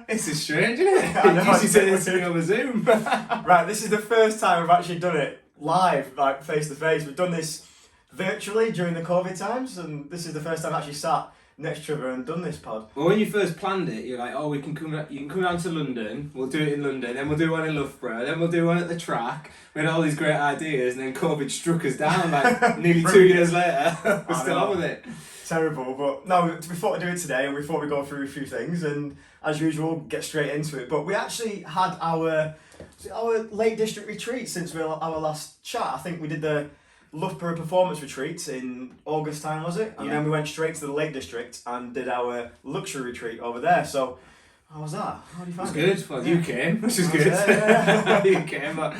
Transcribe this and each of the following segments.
This is strange, isn't it? I know, You usually say this to me over Zoom. Right, this is the first time we've actually done it live, like face to face. We've done this virtually during the COVID times, and this is the first time I've actually sat next to her and done this pod. Well, when you first planned it, you're like, oh, you can come down to London, we'll do it in London, then we'll do one in Loughborough, then we'll do one at the track. We had all these great ideas, and then COVID struck us down like nearly 2 years later. We're still on with it. Terrible, but no, we thought to do it today, and we thought we'd go through a few things, and as usual, get straight into it. But we actually had our Lake District retreat since our last chat. I think we did the Loughborough performance retreat in August time, was it? And then we went straight to the Lake District and did our luxury retreat over there. So how was that? How did you find it? It was good. Well, you came, which is good. You came. But,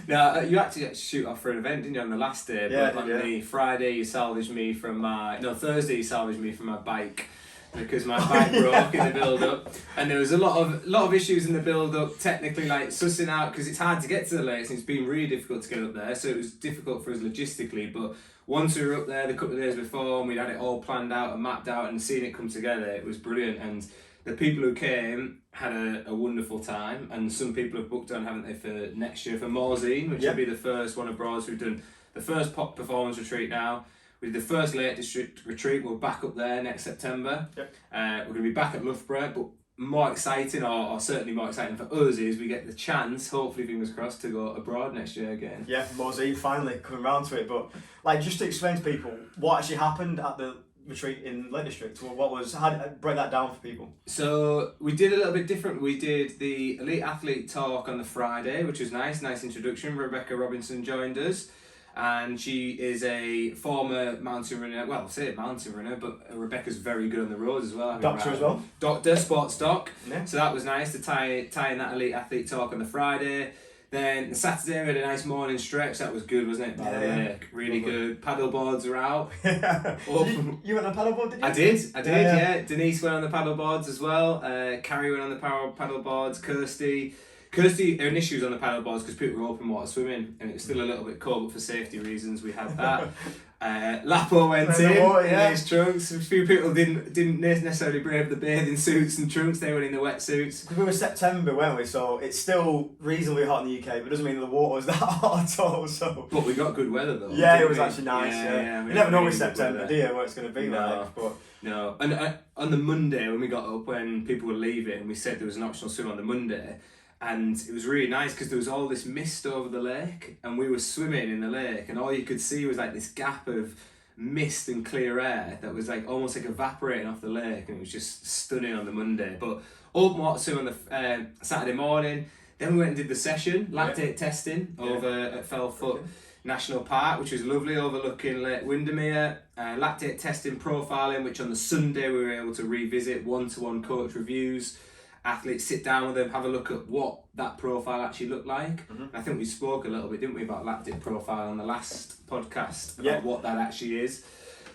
no, you actually had to shoot off for an event, didn't you, on the last day? But on the Friday, you salvaged me from my... No, Thursday, you salvaged me from my bike. Because my bike broke in the build-up, and there was a lot of issues in the build-up, technically, like sussing out, because it's hard to get to the lakes and it's been really difficult to get up there, so it was difficult for us logistically. But once we were up there the couple of days before and we'd had it all planned out and mapped out and seen it come together, it was brilliant. And the people who came had a wonderful time, and some people have booked on, haven't they, for next year for Morzine, which will be the first one abroad. So we've done the first pop performance retreat now. We did the first Lake District retreat. We're back up there next September. Yep. We're going to be back at Loughborough, but more exciting, or certainly more exciting for us, is we get the chance, hopefully fingers crossed, to go abroad next year again. Yeah, Morzine finally coming round to it. But like, just to explain to people what actually happened at the retreat in Lake District, how break that down for people. So we did a little bit different. We did the elite athlete talk on the Friday, which was nice introduction. Rebecca Robinson joined us. And she is a former mountain runner, well, I say mountain runner, but Rebecca's very good on the roads as well. Doctor as well? Doctor, sports doc. Yeah. So that was nice to tie in that elite athlete talk on the Friday. Then the Saturday we had a nice morning stretch. That was good, wasn't it? By the lake. Really good. Paddle boards are out. You went on paddle board, did you? I did, yeah. Denise went on the paddle boards as well. Carrie went on the paddle boards. Kirsty had issues on the paddle boards because people were open water swimming and it was still a little bit cold, but for safety reasons we had that. Lapo went in his trunks. A few people didn't necessarily brave the bathing suits and trunks, they were in the wetsuits. Because we were September, weren't we? So it's still reasonably hot in the UK, but it doesn't mean the water was that hot at all. So. But we got good weather though. Yeah, it was actually nice. Yeah. You never know with September, do you, what it's going to be like? But. No, and on the Monday when we got up, when people were leaving, we said there was an optional swim on the Monday. And it was really nice because there was all this mist over the lake and we were swimming in the lake and all you could see was like this gap of mist and clear air that was like almost like evaporating off the lake, and it was just stunning on the Monday. But open water swim on the Saturday morning. Then we went and did the session, lactate testing over at Fellfoot National Park, which was lovely, overlooking Lake Windermere. Lactate testing, profiling, which on the Sunday we were able to revisit one-to-one coach reviews. Athletes, sit down with them, have a look at what that profile actually looked like. I think we spoke a little bit, didn't we, about lactic profile on the last podcast, about what that actually is.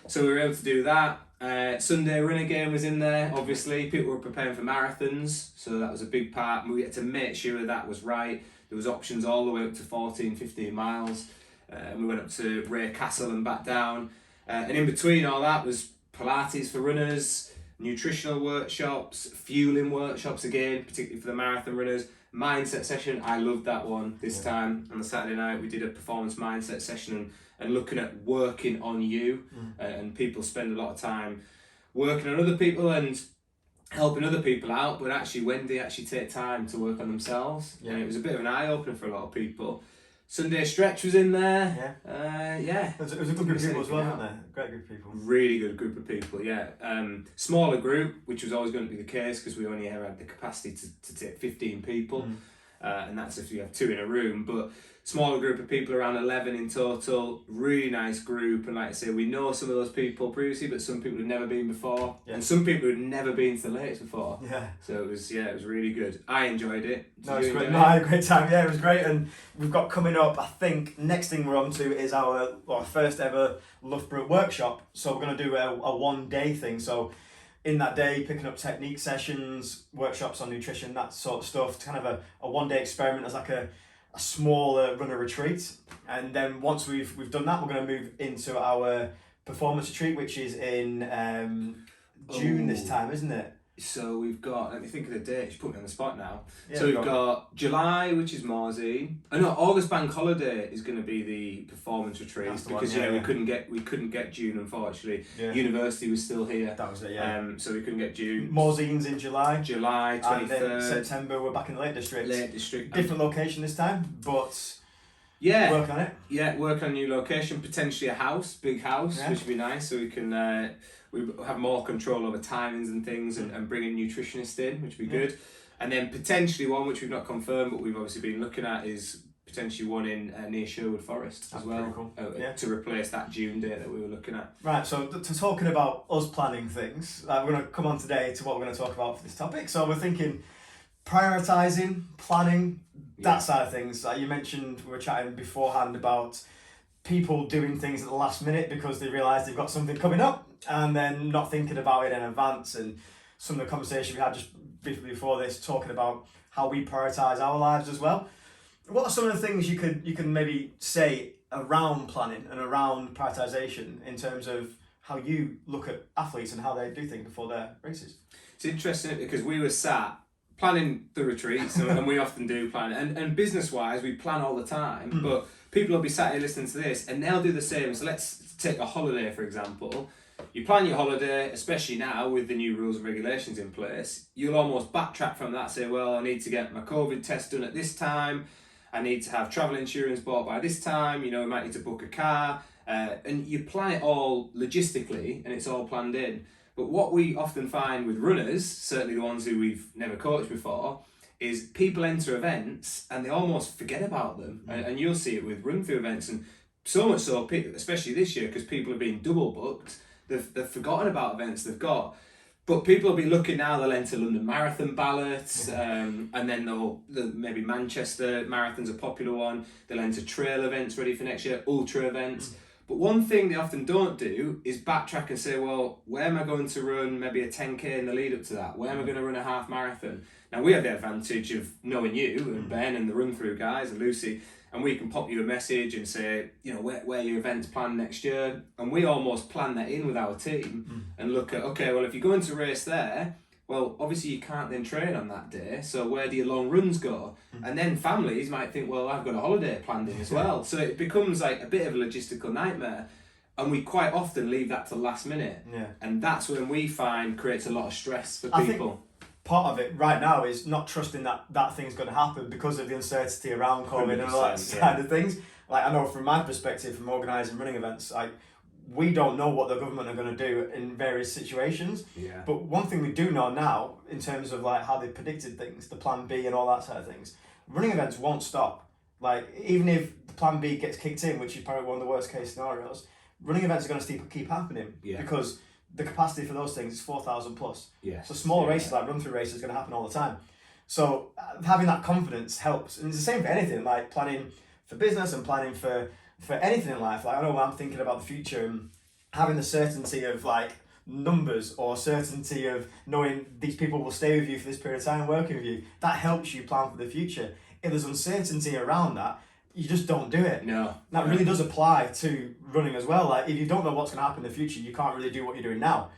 So we were able to do that. Sunday runner game was in there, obviously. People were preparing for marathons, so that was a big part. And we had to make sure that was right. There was options all the way up to 14, 15 miles. And we went up to Ray Castle and back down. And in between all that was Pilates for runners, nutritional workshops, fueling workshops again, particularly for the marathon runners. Mindset session, I loved that one this time. On the Saturday night we did a performance mindset session and looking at working on you. And people spend a lot of time working on other people and helping other people out, but actually when they actually take time to work on themselves. And it was a bit of an eye-opener for a lot of people. Sunday stretch was in there. It was a good group of people as well, wasn't there? Great group of people. Really good group of people, yeah. Smaller group, which was always going to be the case because we only ever had the capacity to take 15 people. And that's if you have 2 in a room. But smaller group of people, around 11 in total. Really nice group. And like I say, we know some of those people previously, but some people had never been before. And some people had never been to the lakes before. So it was really good. I enjoyed it. No, it was great. No, I had a great time. Yeah, it was great. And we've got coming up, I think, next thing we're on to is our first ever Loughborough workshop. So we're going to do a one-day thing. So in that day, picking up technique sessions, workshops on nutrition, that sort of stuff. Kind of a one-day experiment as like a smaller runner retreat. And then once we've done that, we're going to move into our performance retreat, which is in June this time, isn't it? So we've got, let me think of the date, you put me on the spot now. Yeah, So we've got July, which is Morsey. Oh no, August bank holiday is going to be the performance retreat, That's the because one, we couldn't get June, unfortunately. Yeah. University was still here. That was it, yeah. So we couldn't get June. Morsine's in July. July 23rd. And then September we're back in the Lake District. Lake District. Different location this time, but yeah, work on it. Yeah, work on a new location, potentially a house, big house, Yeah. which would be nice, so we can we have more control over timings and things, and bring a nutritionist in, which would be good. And then potentially one which we've not confirmed, but we've obviously been looking at, is potentially one in near Sherwood Forest as well, cool. To replace that June date that we were looking at. Right, so to talking about us planning things, we're going to come on today to what we're going to talk about for this topic. So we're thinking prioritising, planning, that side of things. Like you mentioned, we were chatting beforehand about people doing things at the last minute because they realise they've got something coming up and then not thinking about it in advance. And some of the conversation we had just before this, talking about how we prioritise our lives as well. What are some of the things you can maybe say around planning and around prioritisation in terms of how you look at athletes and how they do things before their races? It's interesting because we were sat planning the retreats, and we often do plan, and business wise we plan all the time, but people will be sat here listening to this and they'll do the same. So let's take a holiday for example. You plan your holiday, especially now with the new rules and regulations in place, you'll almost backtrack from that, say, well, I need to get my COVID test done at this time, I need to have travel insurance bought by this time, we might need to book a car, and you plan it all logistically and it's all planned in. But what we often find with runners, certainly the ones who we've never coached before, is people enter events and they almost forget about them. And you'll see it with run-through events, and so much so, especially this year, because people have been double booked, they've forgotten about events they've got. But people will be looking now, they'll enter London Marathon ballots, and then they'll maybe Manchester Marathon's a popular one, they'll enter trail events ready for next year, ultra events. But one thing they often don't do is backtrack and say, well, where am I going to run maybe a 10k in the lead up to that? Where am I going to run a half marathon? Now we have the advantage of knowing you and Ben and the run through guys and Lucy, and we can pop you a message and say, where your event's planned next year. And we almost plan that in with our team and look at, okay, well, if you're going to race there, well, obviously you can't then train on that day, so where do your long runs go? And then families might think, well, I've got a holiday planned in as well. So it becomes like a bit of a logistical nightmare. And we quite often leave that to last minute. Yeah. And that's when we find creates a lot of stress for people. I think part of it right now is not trusting that thing's going to happen because of the uncertainty around COVID and all that side of things. Like I know from my perspective, from organising running events, we don't know what the government are going to do in various situations. Yeah. But one thing we do know now, in terms of how they predicted things, the plan B and all that side of things, running events won't stop. Even if the plan B gets kicked in, which is probably one of the worst case scenarios, running events are going to keep happening because the capacity for those things is 4,000 plus. Yes. So small races like run-through races are going to happen all the time. So having that confidence helps. And it's the same for anything, like planning for business and planning for anything in life. I know when I'm thinking about the future and having the certainty of numbers or certainty of knowing these people will stay with you for this period of time working with you, that helps you plan for the future. If there's uncertainty around that, you just don't do it. No. That really does apply to running as well. If you don't know what's going to happen in the future, you can't really do what you're doing now.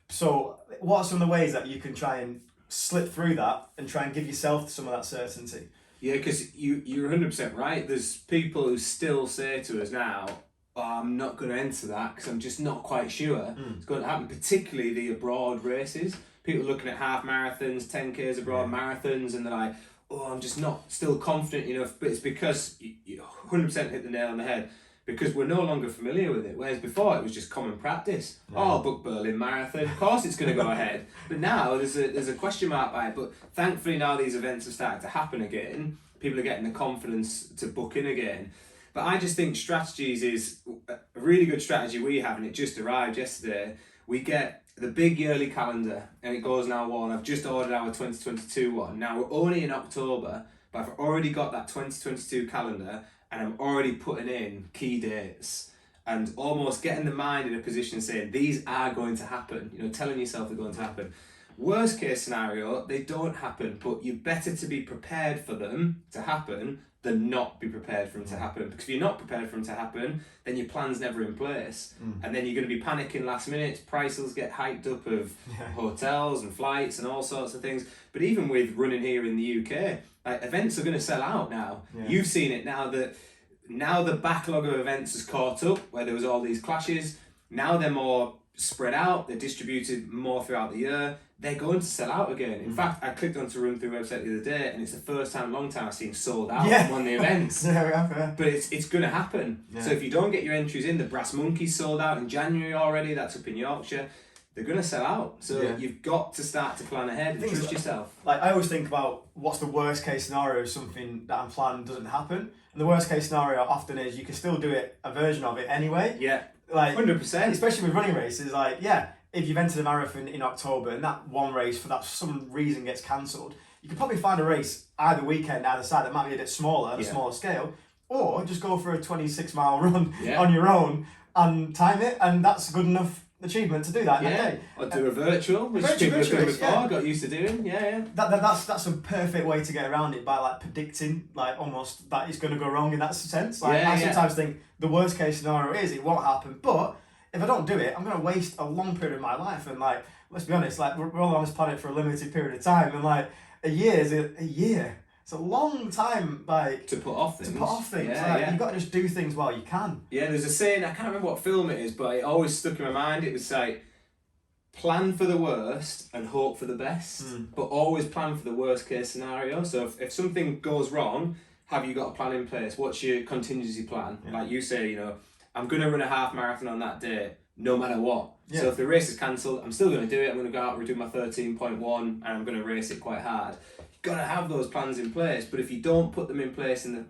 So what are some of the ways that you can try and slip through that and try and give yourself some of that certainty? Yeah, because you're 100% right. There's people who still say to us now, I'm not going to enter that because I'm just not quite sure it's going to happen, particularly the abroad races. People looking at half marathons, 10Ks abroad marathons, and they're like, I'm just not still confident enough. But it's because you 100% hit the nail on the head, because we're no longer familiar with it. Whereas before it was just common practice. I'll book Berlin Marathon, of course it's going to go ahead. But now there's a question mark by it. But thankfully now these events are starting to happen again. People are getting the confidence to book in again. But I just think strategies is a really good strategy we have, and it just arrived yesterday. We get the big yearly calendar, and it goes now on. I've just ordered our 2022 one. Now we're only in October, but I've already got that 2022 calendar, and I'm already putting in key dates and almost getting the mind in a position saying these are going to happen, telling yourself they're going to happen. Worst case scenario, they don't happen, but you're better to be prepared for them to happen than not be prepared for them to happen. Because if you're not prepared for them to happen, then your plan's never in place. And then you're going to be panicking last minute. Prices get hiked up of hotels and flights and all sorts of things. But even with running here in the UK, like, events are going to sell out now. You've seen it now that the backlog of events has caught up, where there was all these clashes. Now they're more spread out, they're distributed more throughout the year. They're going to sell out again. In fact, I clicked onto Run Through website the other day, and it's the first time in a long time I've seen sold out on one of the events. But it's going to happen. So if you don't get your entries in, the Brass Monkeys sold out in January already. That's up in Yorkshire. They're going to sell out. So you've got to start to plan ahead and trust yourself. Like, I always think about what's the worst case scenario if something that I'm planning doesn't happen. And the worst case scenario often is you can still do it, a version of it anyway. Yeah. Like 100%. Especially with running races, like, if you've entered a marathon in October and that one race for that some reason gets cancelled, you could probably find a race either weekend, either side, that might be a bit smaller, on a smaller scale, or just go for a 26-mile run on your own and time it, and that's a good enough achievement to do that in a day. Or do a virtual, which people have done before, got used to doing. That's a perfect way to get around it, by like predicting, like, almost that it's going to go wrong in that sense. Like, I sometimes think the worst case scenario is it won't happen, but if I don't do it, I'm going to waste a long period of my life. And, like, let's be honest, like, we're all on this planet for a limited period of time, and, like, a year is a year. It's a long time, like, to put off things. You've got to just do things while you can. Yeah, there's a saying, I can't remember what film it is, but it always stuck in my mind. It was like, plan for the worst and hope for the best, but always plan for the worst case scenario. So if something goes wrong, have you got a plan in place? What's your contingency plan? Like you say, I'm going to run a half marathon on that day, no matter what. So if the race is cancelled, I'm still going to do it. I'm going to go out and do my 13.1 and I'm going to race it quite hard. You've got to have those plans in place. But if you don't put them in place in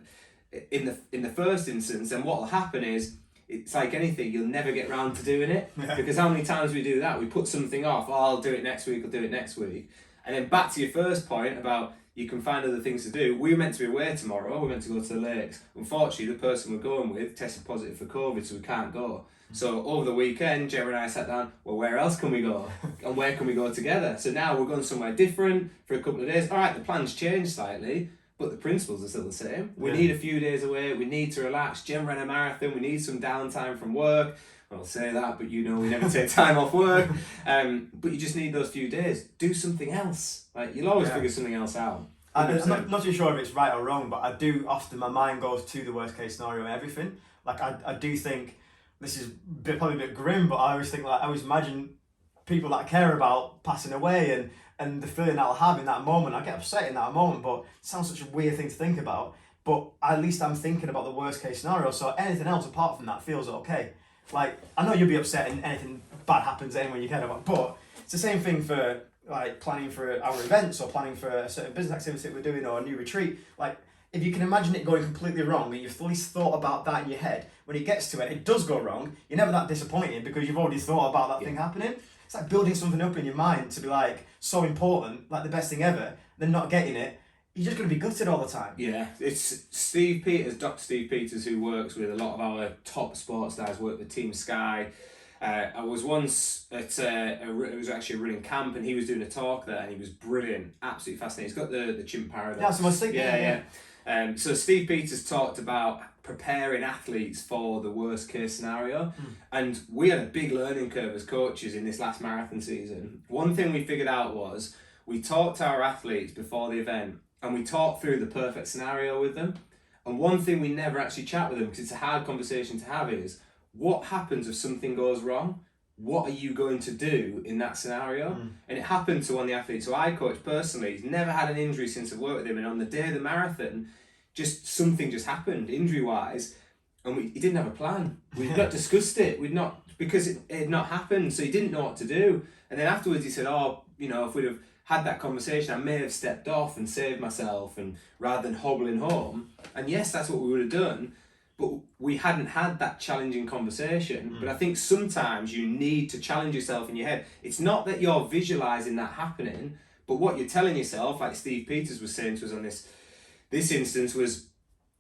the first instance, then what will happen is, it's like anything, you'll never get round to doing it. Because how many times we do that? We put something off. Oh, I'll do it next week, I'll do it next week. And then back to your first point about you can find other things to do. We were meant to be away tomorrow. We were meant to go to the lakes. Unfortunately, the person we're going with tested positive for COVID, so we can't go. So over the weekend, Gemma and I sat down, well, where else can we go? And where can we go together? So now we're going somewhere different for a couple of days. All right, the plan's changed slightly, but the principles are still the same. We need a few days away. We need to relax. Gemma ran a marathon. We need some downtime from work. I'll say that, but we never take time off work. But you just need those few days. Do something else. Like, you'll always figure something else out. I'm not too sure if it's right or wrong, but I do often, my mind goes to the worst case scenario and everything. Like, I do think, this is probably a bit grim, but I always think, like, I always imagine people that I care about passing away and the feeling I'll have in that moment. I get upset in that moment, but it sounds such a weird thing to think about. But at least I'm thinking about the worst case scenario, so anything else apart from that feels okay. Like, I know you'll be upset and anything bad happens to anyone you care about, but it's the same thing for, like, planning for our events or planning for a certain business activity that we're doing or a new retreat. Like, if you can imagine it going completely wrong and you've at least thought about that in your head, when it gets to it, it does go wrong, you're never that disappointed because you've already thought about that thing happening. It's like building something up in your mind to be, like, so important, like the best thing ever, then not getting it, you're just going to be gutted all the time. Yeah, it's Steve Peters, Dr. Steve Peters, who works with a lot of our top sports stars, worked with Team Sky. I was once at it was actually a running camp, and he was doing a talk there, and he was brilliant, absolutely fascinating. He's got the chimp paradox. Yeah, so I was thinking. So Steve Peters talked about preparing athletes for the worst case scenario, and we had a big learning curve as coaches in this last marathon season. One thing we figured out was we talked to our athletes before the event, and we talked through the perfect scenario with them. And one thing we never actually chat with them, because it's a hard conversation to have, is what happens if something goes wrong? What are you going to do in that scenario? And it happened to one of the athletes who I coach personally. He's never had an injury since I've worked with him, and on the day of the marathon, something just happened injury-wise, and he didn't have a plan. We'd not discussed it. Because it had not happened, so he didn't know what to do. And then afterwards he said, if we'd have had that conversation, I may have stepped off and saved myself, and rather than hobbling home. And yes, that's what we would have done, but we hadn't had that challenging conversation. But I think sometimes you need to challenge yourself in your head. It's not that you're visualizing that happening, but what you're telling yourself, like Steve Peters was saying to us on this instance, was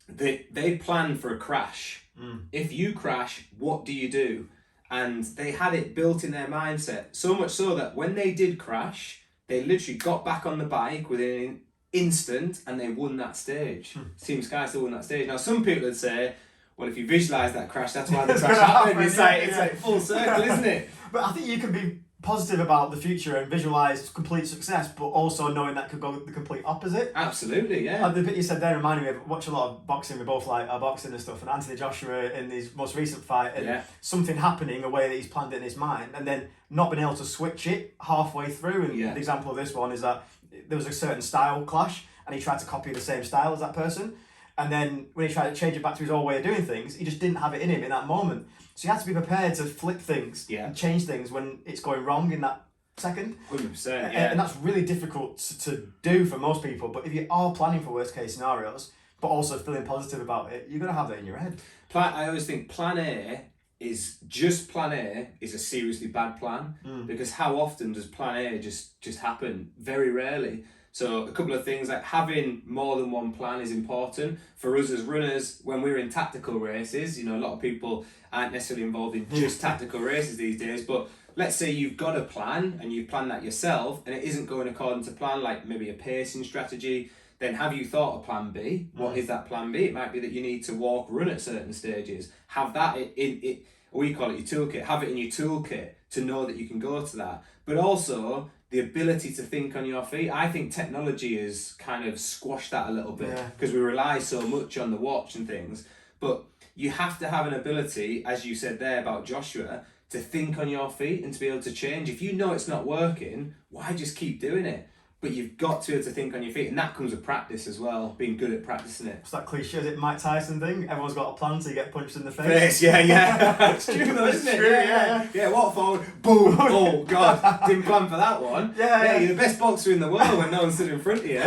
that they planned for a crash. If you crash, what do you do? And they had it built in their mindset, so much so that when they did crash, They literally got back on the bike within an instant and they won that stage. Team Sky still won that stage. Now, some people would say, well, if you visualise that crash, that's why the crash happened. It's like full circle, isn't it? But I think you can be positive about the future and visualise complete success, but also knowing that could go the complete opposite. Absolutely, yeah. The bit you said there reminded me of, watch a lot of boxing, we both like our boxing and stuff, and Anthony Joshua in his most recent fight, and something happening a way that he's planned it in his mind, and then not being able to switch it halfway through. And the example of this one is that there was a certain style clash, and he tried to copy the same style as that person. And then when he tried to change it back to his old way of doing things, he just didn't have it in him in that moment. So you have to be prepared to flip things and change things when it's going wrong in that second. 100%, yeah. And that's really difficult to do for most people. But if you are planning for worst case scenarios, but also feeling positive about it, you're going to have that in your head. I always think plan A is a seriously bad plan, because how often does plan A just happen? Very rarely. So a couple of things, like having more than one plan is important. For us as runners, when we're in tactical races, a lot of people aren't necessarily involved in just tactical races these days, but let's say you've got a plan and you've planned that yourself and it isn't going according to plan, like maybe a pacing strategy, then have you thought of plan B? What is that plan B? It might be that you need to walk, run at certain stages. Have that in we call it your toolkit. Have it in your toolkit to know that you can go to that. But also the ability to think on your feet. I think technology has kind of squashed that a little bit because we rely so much on the watch and things. But you have to have an ability, as you said there about Joshua, to think on your feet and to be able to change. If you know it's not working, why just keep doing it? But you've got to be able to think on your feet, and that comes with practice as well, being good at practicing it. It's that cliche, is it Mike Tyson thing? Everyone's got a plan till you get punched in the face. Yeah. It's true though, isn't it? True, yeah. Yeah, walk forward, boom, oh God, didn't plan for that one. Yeah, you're the best boxer in the world when no one's sitting in front of you.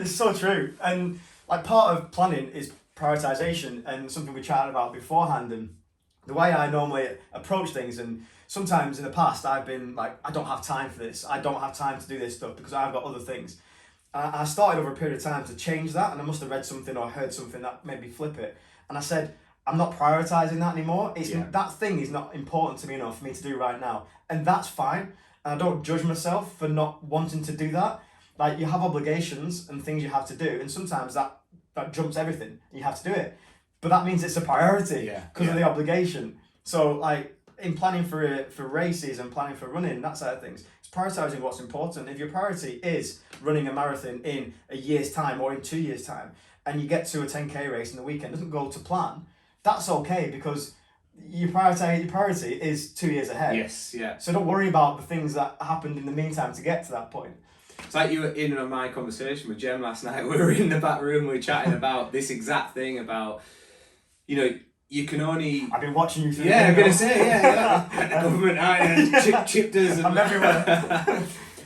It's so true. And like part of planning is prioritization, and something we chatted about beforehand, and the way I normally approach things. And sometimes in the past I've been like, I don't have time for this. I don't have time to do this stuff because I've got other things. And I started over a period of time to change that, and I must have read something or heard something that made me flip it. And I said, I'm not prioritizing that anymore. That thing is not important to me enough for me to do right now. And that's fine. And I don't judge myself for not wanting to do that. Like, you have obligations and things you have to do, and sometimes that jumps everything. You have to do it. But that means it's a priority because of the obligation. So like in planning for races and planning for running, that side of things, it's prioritizing what's important. If your priority is running a marathon in a year's time or in 2 years' time, and you get to a 10K race and the weekend doesn't go to plan, that's okay, because your priority is 2 years ahead. Yes, yeah. So don't worry about the things that happened in the meantime to get to that point. It's like you were in on my conversation with Jem last night. We were in the back room, we were chatting about this exact thing about, you can only... I've been watching you through the I'm going to say, the government chipped us. I'm everywhere.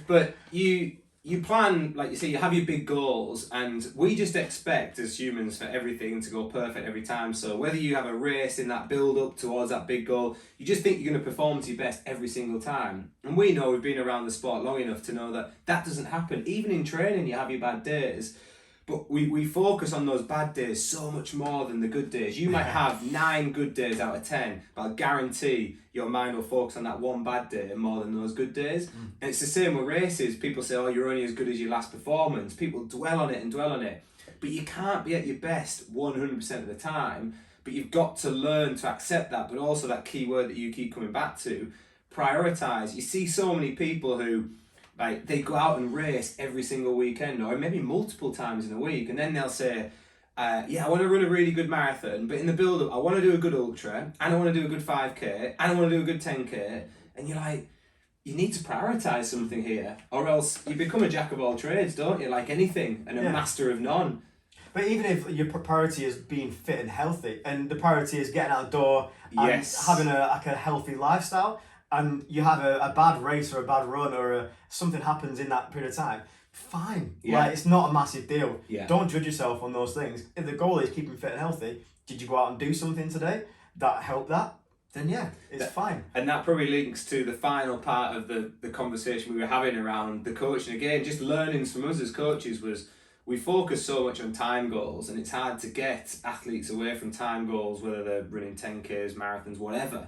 But you plan, like you say, you have your big goals, and we just expect as humans for everything to go perfect every time. So whether you have a race in that build up towards that big goal, you just think you're going to perform to your best every single time. And we know, we've been around the sport long enough to know that doesn't happen. Even in training, you have your bad days. But we focus on those bad days so much more than the good days. You might have 9 good days out of 10, but I guarantee your mind will focus on that one bad day more than those good days. And it's the same with races. People say, oh, you're only as good as your last performance. People dwell on it. But you can't be at your best 100% of the time. But you've got to learn to accept that. But also that key word that you keep coming back to, prioritise. You see so many people who... like, they go out and race every single weekend, or maybe multiple times in a week, and then they'll say, I want to run a really good marathon, but in the build-up, I want to do a good ultra, and I want to do a good 5K, and I want to do a good 10K, and you're like, you need to prioritise something here, or else you become a jack of all trades, don't you? Like anything, and a master of none. But even if your priority is being fit and healthy, and the priority is getting out the door and having a healthy lifestyle, and you have a bad race or a bad run or something happens in that period of time, fine. Like, it's not a massive deal. Don't judge yourself on those things. If the goal is keeping fit and healthy, did you go out and do something today that helped that? Then it's fine. And that probably links to the final part of the conversation we were having around the coaching. Again, just learnings from us as coaches was, we focus so much on time goals, and it's hard to get athletes away from time goals, whether they're running 10Ks, marathons, whatever.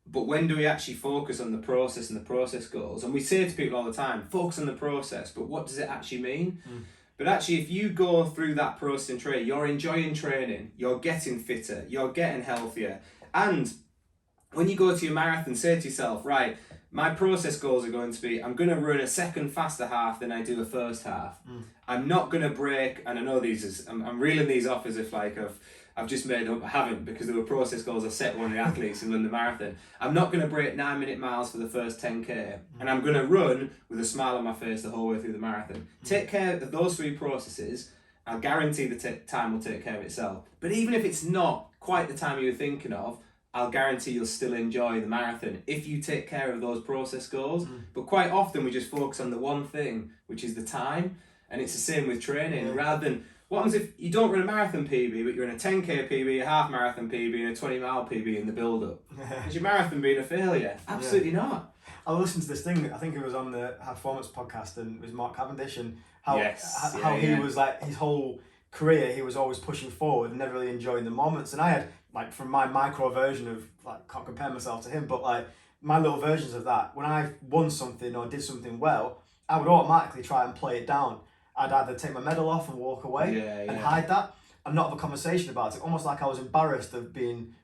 But when do we actually focus on the process and the process goals? And we say to people all the time, focus on the process, but what does it actually mean? But actually, if you go through that process and train, you're enjoying training, you're getting fitter, you're getting healthier. And when you go to your marathon, say to yourself, right, my process goals are going to be, I'm going to run a second faster half than I do a first half. I'm not going to break, and I know I'm reeling these off as if like I've just made up. I haven't, because there were process goals I set one of the athletes and run the marathon. I'm not going to break 9-minute miles for the first 10k, and I'm going to run with a smile on my face the whole way through the marathon. Take care of those 3 processes. I'll guarantee the time will take care of itself. But even if it's not quite the time you were thinking of, I'll guarantee you'll still enjoy the marathon if you take care of those process goals. But quite often we just focus on the one thing, which is the time. And it's the same with training. Rather than, what happens if you don't run a marathon PB, but you're in a 10k PB, a half marathon PB, and a 20-mile PB in the build-up? Is your marathon being a failure? Absolutely not. I listened to this thing, I think it was on the High Performance podcast, and it was Mark Cavendish, and how he was like, his whole career, he was always pushing forward and never really enjoying the moments. And I had, like, from my micro version of, like, can't compare myself to him, but like my little versions of that, when I won something or did something well, I would automatically try and play it down. I'd either take my medal off and walk away and hide that and not have a conversation about it, almost like I was embarrassed of doing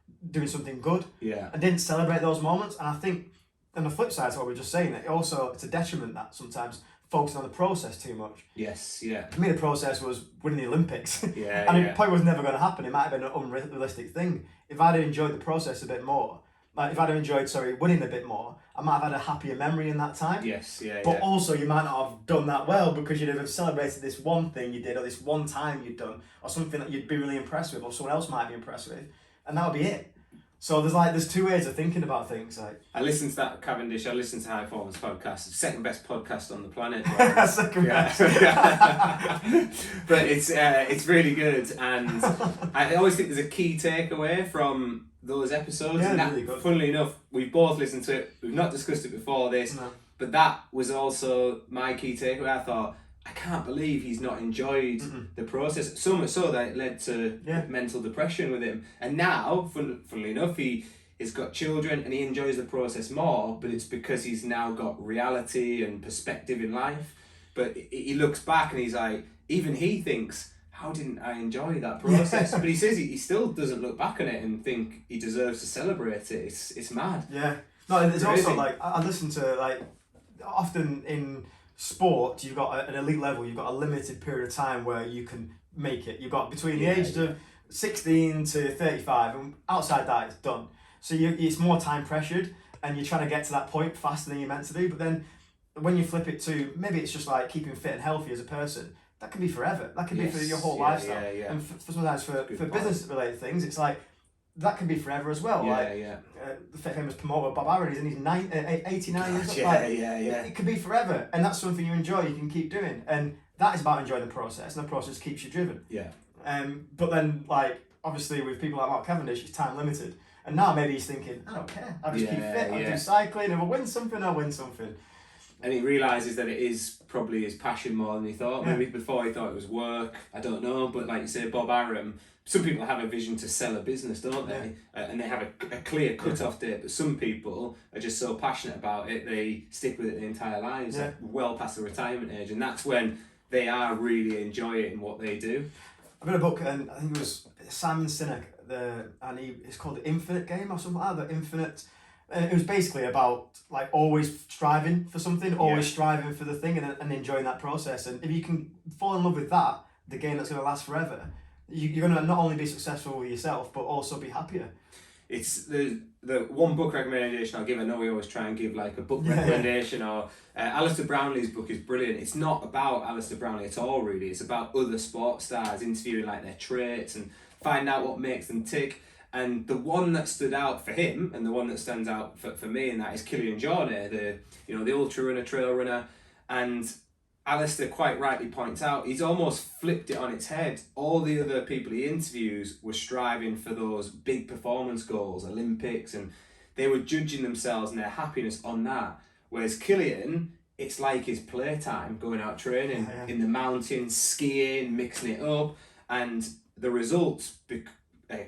something good and didn't celebrate those moments. And I think on the flip side to what we were just saying, that it's a detriment that sometimes focusing on the process too much. Yes, yeah. For me, the process was winning the Olympics. And it probably was never going to happen. It might have been an unrealistic thing. If I'd have enjoyed the process a bit more, like if I'd have enjoyed, winning a bit more, I might have had a happier memory in that time. Yes, yeah. But also you might not have done that well because you'd have celebrated this one thing you did, or this one time you'd done, or something that you'd be really impressed with, or someone else might be impressed with, and that would be it. So there's 2 ways of thinking about things. Like, I listened to that Cavendish. I listened to High Performance podcast. Second best podcast on the planet. Second best. But it's really good, and I always think there's a key takeaway from those episodes. Yeah, and that, really good. funnily enough, we've both listened to it. We've not discussed it before this, but that was also my key takeaway. I thought, I can't believe he's not enjoyed the process. So much so that it led to mental depression with him. And now, funnily enough, he has got children and he enjoys the process more, but it's because he's now got reality and perspective in life. But he looks back and he's like, even he thinks, how didn't I enjoy that process? But he says he still doesn't look back on it and think he deserves to celebrate it. It's mad. Yeah. No, there's also, like, I listen to, like, often in sport, you've got an elite level, you've got a limited period of time where you can make it. You've got between the ages of 16 to 35, and outside that it's done. So it's more time pressured, and you're trying to get to that point faster than you're meant to do. But then when you flip it to, maybe it's just like keeping fit and healthy as a person, that can be forever. That can be for your whole lifestyle. And for sometimes for business related things, it's like, that can be forever as well. The famous promoter Bob Aaron, he's 89 years old. It could be forever, and that's something you enjoy. You can keep doing, and that is about enjoying the process, and the process keeps you driven. But then, like, obviously with people like Mark Cavendish, it's time limited, and now maybe he's thinking, I don't care. I'll just keep fit. I'll do cycling. If I win something, I'll win something. And he realises that it is probably his passion more than he thought. Maybe before he thought it was work. I don't know. But like you say, Bob Arum, some people have a vision to sell a business, don't they? And they have a clear cut-off date. But some people are just so passionate about it, they stick with it their entire lives, like well past the retirement age. And that's when they are really enjoying what they do. I read a book, and I think it was Simon Sinek, it's called The Infinite Game or something like that. The Infinite. And it was basically about, like, always striving for something, always striving for the thing, and enjoying that process. And if you can fall in love with that, the game that's going to last forever, you're going to not only be successful with yourself, but also be happier. It's the one book recommendation I'll give. I know we always try and give like a book recommendation, or Alistair Brownlee's book is brilliant. It's not about Alistair Brownlee at all, really. It's about other sports stars, interviewing like their traits and find out what makes them tick. And the one that stood out for him, and the one that stands out for me, and that is Killian Jornet, the ultra runner, trail runner. And Alistair quite rightly points out, he's almost flipped it on its head. All the other people he interviews were striving for those big performance goals, Olympics, and they were judging themselves and their happiness on that. Whereas Killian, it's like his playtime, going out training in the mountains, skiing, mixing it up, and the results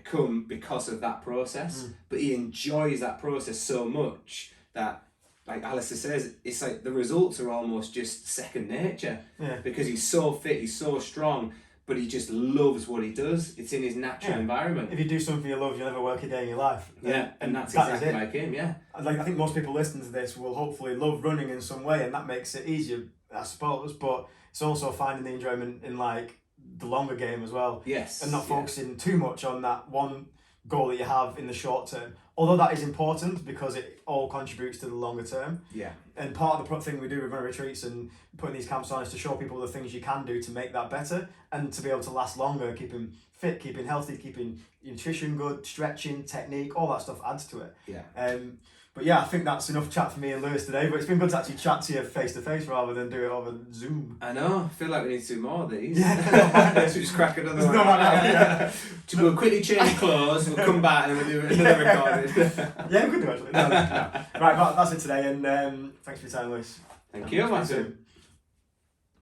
come because of that process, but he enjoys that process so much that, like Alistair says, it's like the results are almost just second nature, because he's so fit, he's so strong, but he just loves what he does. It's in his natural environment. If you do something you love, you'll never work a day in your life. And that's exactly like him, Like, I think most people listening to this will hopefully love running in some way, and that makes it easier, I suppose, but it's also finding the enjoyment in like the longer game as well. Yes. And not focusing too much on that one goal that you have in the short term. Although that is important because it all contributes to the longer term. Yeah. And part of the thing we do with our retreats and putting these camps on is to show people the things you can do to make that better and to be able to last longer, keeping fit, keeping healthy, keeping nutrition good, stretching, technique, all that stuff adds to it. Yeah. But yeah, I think that's enough chat for me and Lewis today. But it's been good to actually chat to you face to face rather than do it over Zoom. I know. I feel like we need to do more of these. Yeah. Let's just crack another one. Yeah. We'll quickly change clothes. We'll come back and we'll do another recording. Yeah, we could do actually. No. Right, that's it today. And thanks for your time, Lewis. Thank you, Martin.